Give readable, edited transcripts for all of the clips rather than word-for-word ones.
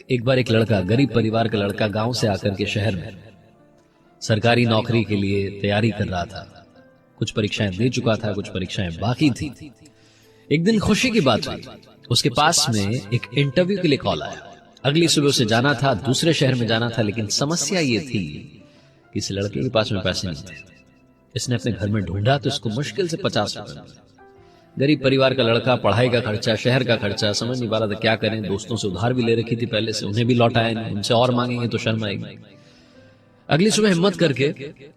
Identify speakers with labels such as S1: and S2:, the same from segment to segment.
S1: एक बार एक लड़का, गरीब परिवार का लड़का, गांव से आकर के शहर में सरकारी नौकरी के लिए तैयारी कर रहा था। कुछ परीक्षाएं दे चुका था, कुछ परीक्षाएं बाकी थी। एक दिन खुशी की बात हुई, उसके पास में एक इंटरव्यू के लिए कॉल आया। अगली सुबह उसे जाना था, दूसरे शहर में जाना था, लेकिन समस्या ये थी कि इस लड़के के पास में पैसे नहीं थे। इसने अपने घर में ढूंढा तो इसको मुश्किल से 50 रुपए मिले। गरीब परिवार का लड़का, पढ़ाई का खर्चा, शहर का खर्चा, समझ नहीं पा रहा था क्या करें। दोस्तों से उधार भी ले रखी थी पहले से, उन्हें भी लौटाया नहीं, उनसे और मांगेंगे तो शर्म आएगी। अगली सुबह हिम्मत करके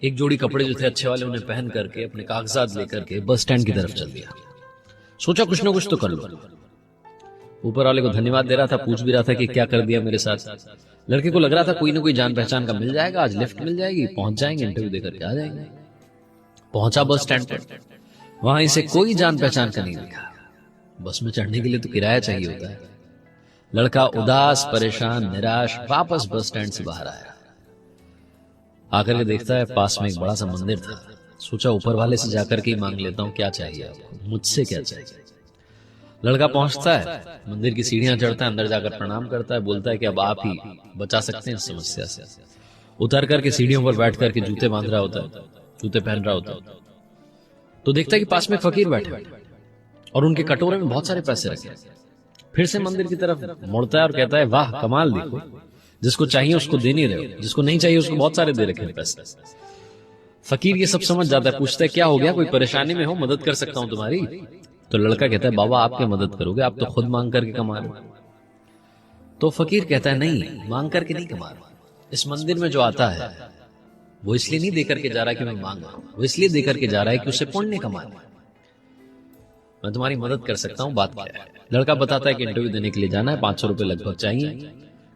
S1: एक जोड़ी कपड़े जो थे अच्छे वाले उन्हें पहन करके अपने कागजात लेकर के बस स्टैंड की तरफ चल दिया। सोचा कुछ ना कुछ तो कर लो। ऊपर वाले को धन्यवाद दे रहा था, पूछ भी रहा था कि क्या कर दिया मेरे साथ। लड़के को लग रहा था कोई ना कोई जान पहचान का मिल जाएगा, आज लिफ्ट मिल जाएगी, पहुंच जाएंगे, इंटरव्यू देकर के आ जाएंगे। पहुंचा बस स्टैंड पर, वहां इसे कोई जान पहचान का नहीं दिखा। बस में चढ़ने के लिए तो किराया चाहिए होता है। लड़का उदास, परेशान, निराश वापस बस स्टैंड से बाहर आया। आकर के देखता है पास में एक बड़ा सा मंदिर था। सोचा ऊपर वाले से जाकर के ही मांग लेता हूं, क्या चाहिए आपको, मुझसे क्या चाहिए। लड़का पहुंचता है, मंदिर की सीढ़ियां चढ़ता है, अंदर जाकर प्रणाम करता है, बोलता है कि अब आप ही बचा सकते हैं इस समस्या से। उतर करके सीढ़ियों पर बैठ करके जूते बांध रहा होता है, जूते पहन रहा होता है, तो देखता है कि पास में फकीर बैठे और उनके कटोरे में बहुत सारे पैसे रखे। फिर से मंदिर की तरफ मुड़ता है और कहता है वाह कमाल, देखो जिसको चाहिए उसको दे नहीं रहे हो, जिसको नहीं चाहिए उसको बहुत सारे दे रखे हैं पैसे। फकीर ये सब समझ जाता है, पूछता है क्या हो गया, कोई परेशानी में हो, मदद कर सकता हूं तुम्हारी। तो लड़का कहता है बाबा आप क्या मदद करोगे, आप तो खुद मांग करके कमा रहे हो। तो फकीर कहता है नहीं, मांग करके नहीं कमा रहा। इस मंदिर में जो आता है वो इसलिए नहीं देकर के जा रहा कि मैं मांग रहा हूं, वो इसलिए देकर के जा रहा है कि उसे पुण्य कमाना है। मैं तुम्हारी मदद कर सकता हूं, बात क्या है। लड़का बताता है कि इंटरव्यू देने के लिए जाना है, 500 रुपए लगभग चाहिए,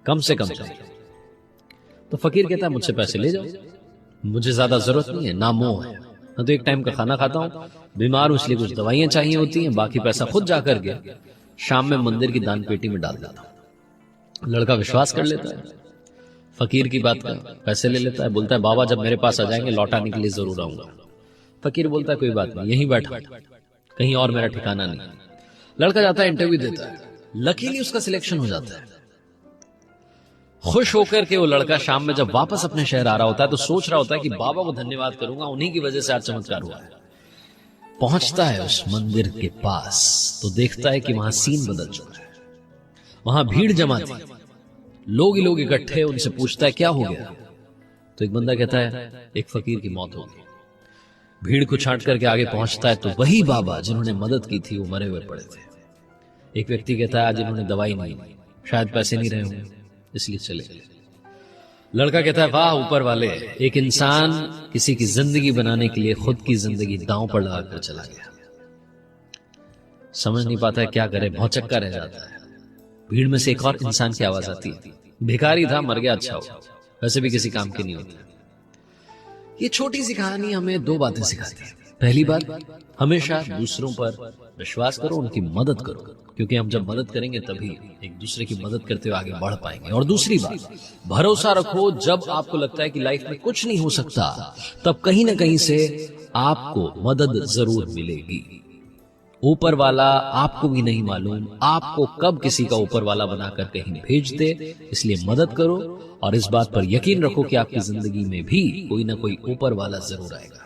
S1: कम से कम चाहिए। तो फकीर कहता है मुझसे पैसे ले जाओ, मुझे ज्यादा जरूरत नहीं है, ना मोह है, मैं तो एक टाइम का खाना खाता हूं, बीमार हूं इसलिए कुछ दवाइयां चाहिए होती हैं, बाकी पैसा खुद जाकर के शाम में मंदिर की दान पेटी में डाल देता हूं। लड़का विश्वास कर लेता है फकीर की बात का, पैसे ले लेता है, बोलता है बाबा जब मेरे पास आ जाएंगे लौटाने के लिए जरूर आऊंगा। फकीर बोलता है कोई बात नहीं, यहीं बैठा, कहीं और मेरा ठिकाना नहीं। लड़का जाता है, इंटरव्यू देता है, लकीली उसका सिलेक्शन हो जाता है। खुश होकर के वो लड़का शाम में जब वापस अपने शहर आ रहा होता है तो सोच रहा होता है कि बाबा को धन्यवाद करूंगा, उन्हीं की वजह से आज चमत्कार हुआ है। पहुंचता है उस मंदिर के पास तो देखता है कि वहां सीन बदल चुका है। वहां भीड़ जमा थी, लोग ही लोग इकट्ठे। उनसे पूछता है क्या हो गया, तो एक बंदा कहता है एक फकीर की मौत हो गई। भीड़ को छांट करके आगे पहुंचता है तो वही बाबा जिन्होंने मदद की थी वो मरे हुए पड़े थे। एक व्यक्ति कहता है आज इन्होंने दवाई नहीं दी, शायद पैसे नहीं रहे होंगे इसलिए चले गए। लड़का कहता है वाह ऊपर वाले, एक इंसान किसी की जिंदगी बनाने के लिए खुद की जिंदगी दांव पर लगाकर चला गया। समझ नहीं पाता है क्या करे, भौचक्का रह जाता है। भीड़ में से एक और इंसान की आवाज आती है, भिखारी था मर गया, अच्छा हो, वैसे भी किसी काम की नहीं होती। ये छोटी सी कहानी हमें दो बातें सिखाती है। पहली बात, हमेशा दूसरों पर विश्वास करो, उनकी मदद करो, क्योंकि हम जब मदद करेंगे तभी एक दूसरे की मदद करते हुए आगे बढ़ पाएंगे। और दूसरी बात, भरोसा रखो, जब आपको लगता है कि लाइफ में कुछ नहीं हो सकता तब कहीं ना कहीं से आपको मदद जरूर मिलेगी। ऊपर वाला आपको भी नहीं मालूम आपको कब किसी का ऊपर वाला बनाकर कहीं भेज दे, इसलिए मदद करो और इस बात पर यकीन रखो कि आपकी जिंदगी में भी कोई ना कोई ऊपर वाला जरूर आएगा।